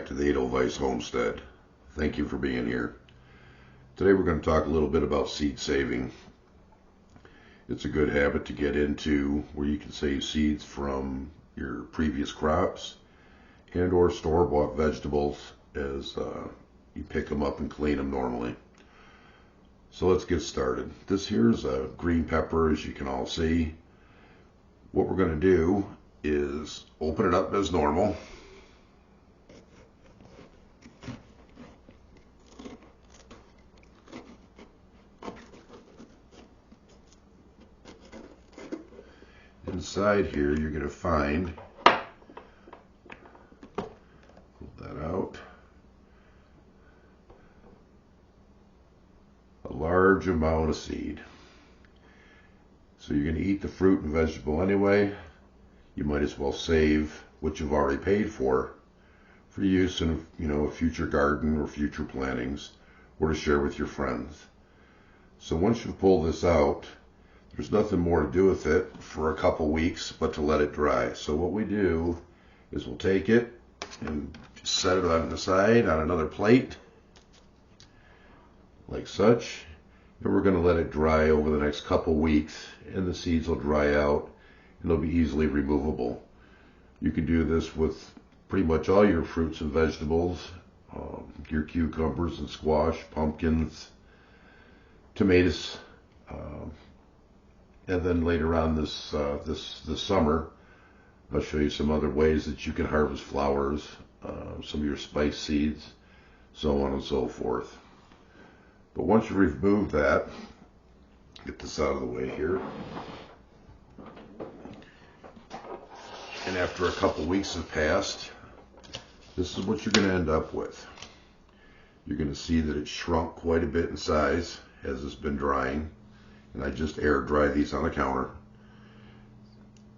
back to the Edelweiss Homestead. Thank you for being here. Today we're going to talk a little bit about seed saving. It's a good habit to get into where you can save seeds from your previous crops and or store-bought vegetables as you pick them up and clean them normally. So let's get started. This here's a green pepper, as you can all see. What we're going to do is open it up as normal. Inside here you're going to find, pull that out, a large amount of seed. So you're going to eat the fruit and vegetable anyway. You might as well save what you've already paid for use in a future garden or future plantings, or to share with your friends. So once you've pulled this out, there's nothing more to do with it for a couple weeks but to let it dry. So what we do is we'll take it and set it on the side on another plate like such, and we're going to let it dry over the next couple weeks, and the seeds will dry out and they'll be easily removable. You can do this with pretty much all your fruits and vegetables, your cucumbers and squash, pumpkins, tomatoes, and then later on this summer, I'll show you some other ways that you can harvest flowers, some of your spice seeds, so on and so forth. But once you remove that, get this out of the way here. And after a couple weeks have passed, this is what you're going to end up with. You're going to see that it's shrunk quite a bit in size as it's been drying. And I just air dry these on the counter.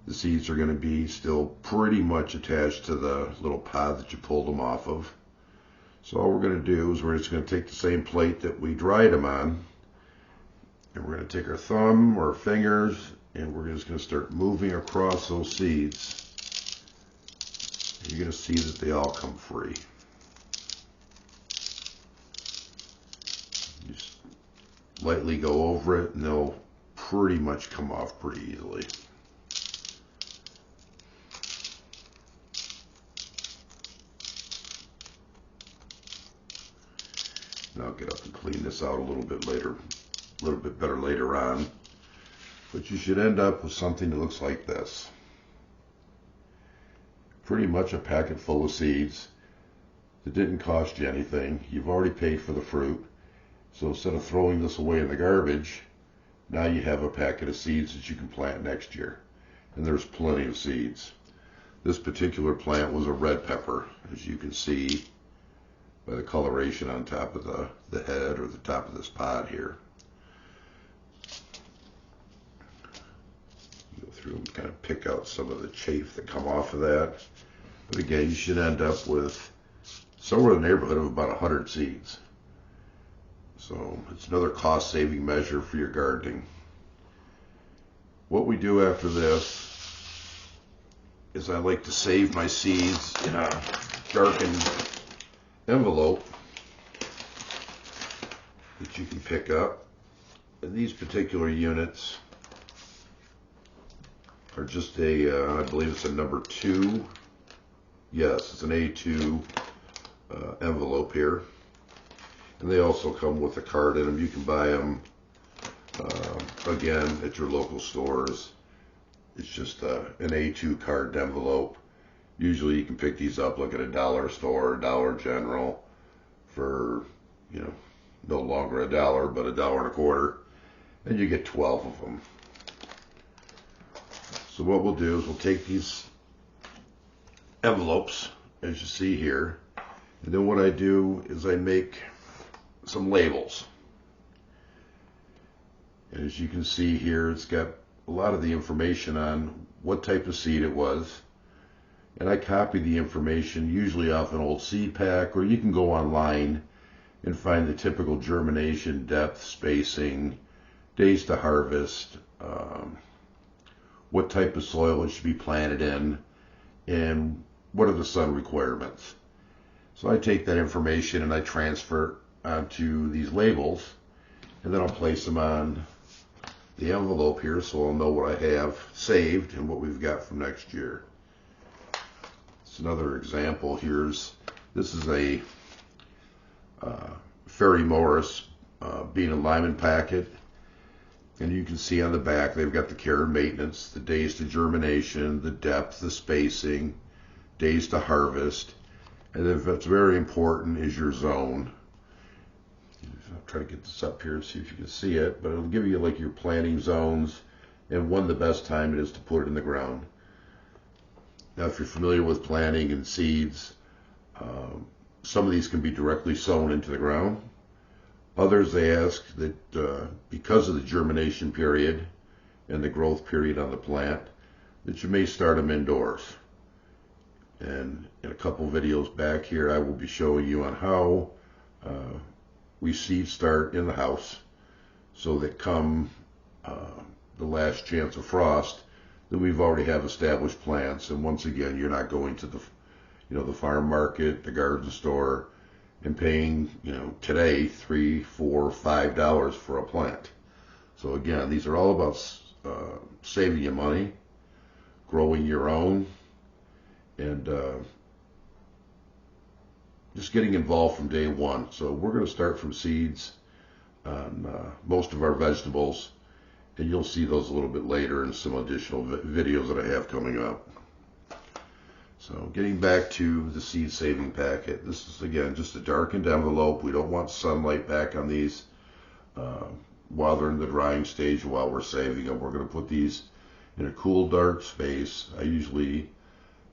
The seeds are going to be still pretty much attached to the little pod that you pulled them off of. So all we're going to do is we're just going to take the same plate that we dried them on, and we're going to take our thumb or fingers, and we're just going to start moving across those seeds. You're going to see that they all come free. Just lightly go over it and they'll pretty much come off pretty easily. Now I'll get up and clean this out a little bit later, a little bit better later on. But you should end up with something that looks like this. Pretty much a packet full of seeds that didn't cost you anything. You've already paid for the fruit. So instead of throwing this away in the garbage, now you have a packet of seeds that you can plant next year. And there's plenty of seeds. This particular plant was a red pepper, as you can see by the coloration on top of the head or the top of this pod here. Go through and kind of pick out some of the chaff that come off of that. But again, you should end up with somewhere in the neighborhood of about 100 seeds. So it's another cost-saving measure for your gardening. What we do after this is I like to save my seeds in a darkened envelope that you can pick up. And these particular units are just I believe it's a number 2. Yes, it's an A2 envelope here. And they also come with a card in them. You can buy them, again, at your local stores. It's just an A2 card envelope. Usually you can pick these up like at a dollar store, Dollar General, for, no longer $1, but $1.25. And you get 12 of them. So what we'll do is we'll take these envelopes, as you see here, and then what I do is I make some labels. And as you can see here, it's got a lot of the information on what type of seed it was. And I copy the information usually off an old seed pack, or you can go online and find the typical germination, depth, spacing, days to harvest, what type of soil it should be planted in, and what are the sun requirements. So I take that information and I transfer it onto these labels, and then I'll place them on the envelope here so I'll know what I have saved and what we've got from next year. It's another example. This is a Ferry Morris bean and limon packet, and you can see on the back they've got the care and maintenance, the days to germination, the depth, the spacing, days to harvest, and then what's very important is your zone. I'll try to get this up here and see if you can see it, but it'll give you like your planting zones and when the best time it is to put it in the ground. Now, if you're familiar with planting and seeds, some of these can be directly sown into the ground. Others, they ask that because of the germination period and the growth period on the plant, that you may start them indoors. And in a couple videos back here, I will be showing you on how we seed start in the house, so that come the last chance of frost, that we've already have established plants. And once again, you're not going to the farm market, the garden store, and paying today $3, $4, $5 for a plant. So again, these are all about saving you money, growing your own, and just getting involved from day one. So we're going to start from seeds on most of our vegetables, and you'll see those a little bit later in some additional videos that I have coming up. So getting back to the seed saving packet, this is again just a darkened envelope. We don't want sunlight back on these while they're in the drying stage, while we're saving them. We're going to put these in a cool, dark space. I usually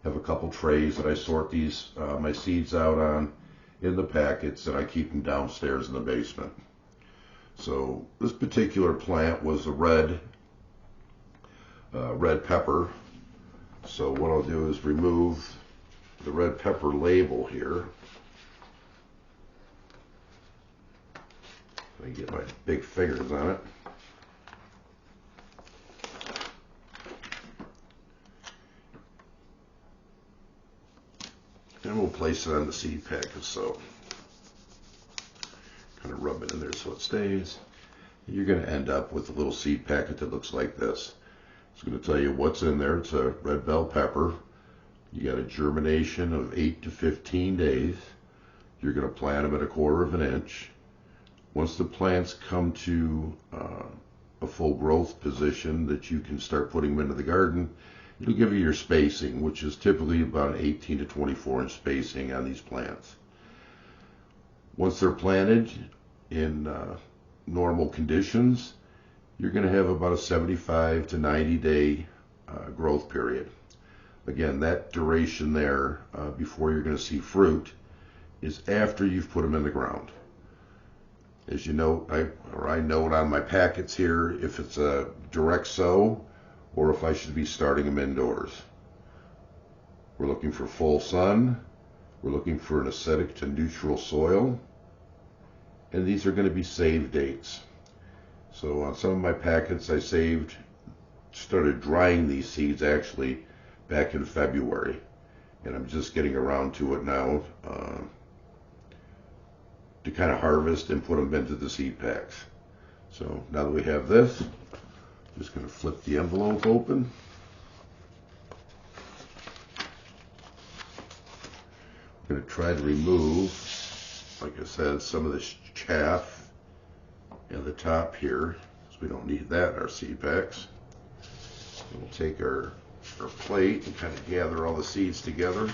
have a couple trays that I sort these my seeds out on in the packets, and I keep them downstairs in the basement. So this particular plant was a red pepper. So what I'll do is remove the red pepper label here. If I can get my big fingers on it. And we'll place it on the seed packet, so kind of rub it in there so it stays. You're going to end up with a little seed packet that looks like this. It's going to tell you what's in there. It's a red bell pepper. You got a germination of 8 to 15 days. You're going to plant them at 1/4 of an inch. Once the plants come to a full growth position that you can start putting them into the garden, it'll give you your spacing, which is typically about 18 to 24 inch spacing on these plants. Once they're planted in normal conditions, you're going to have about a 75 to 90 day growth period. Again, that duration there before you're going to see fruit is after you've put them in the ground. As you know, I note on my packets here if it's a direct sow or if I should be starting them indoors. We're looking for full sun. We're looking for an acidic to neutral soil. And these are going to be save dates. So on some of my packets I started drying these seeds actually back in February. And I'm just getting around to it now to kind of harvest and put them into the seed packs. So now that we have this, I'm just going to flip the envelope open. I'm going to try to remove, like I said, some of this chaff at the top here, because we don't need that in our seed packs. We'll take our plate and kind of gather all the seeds together.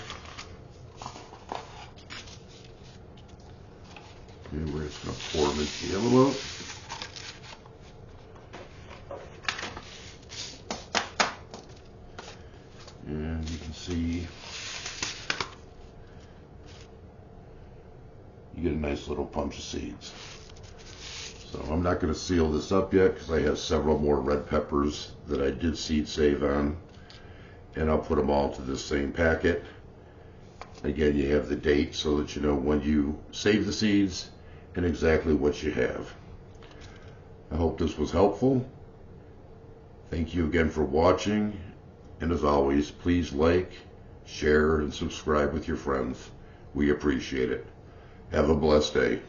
And we're just going to pour them into the envelope. And you can see you get a nice little bunch of seeds. So I'm not going to seal this up yet because I have several more red peppers that I did seed save on, and I'll put them all to the same packet. Again, you have the date so that you know when you save the seeds and exactly what you have. I hope this was helpful. Thank you again for watching, and as always, please like, share, and subscribe with your friends. We appreciate it. Have a blessed day.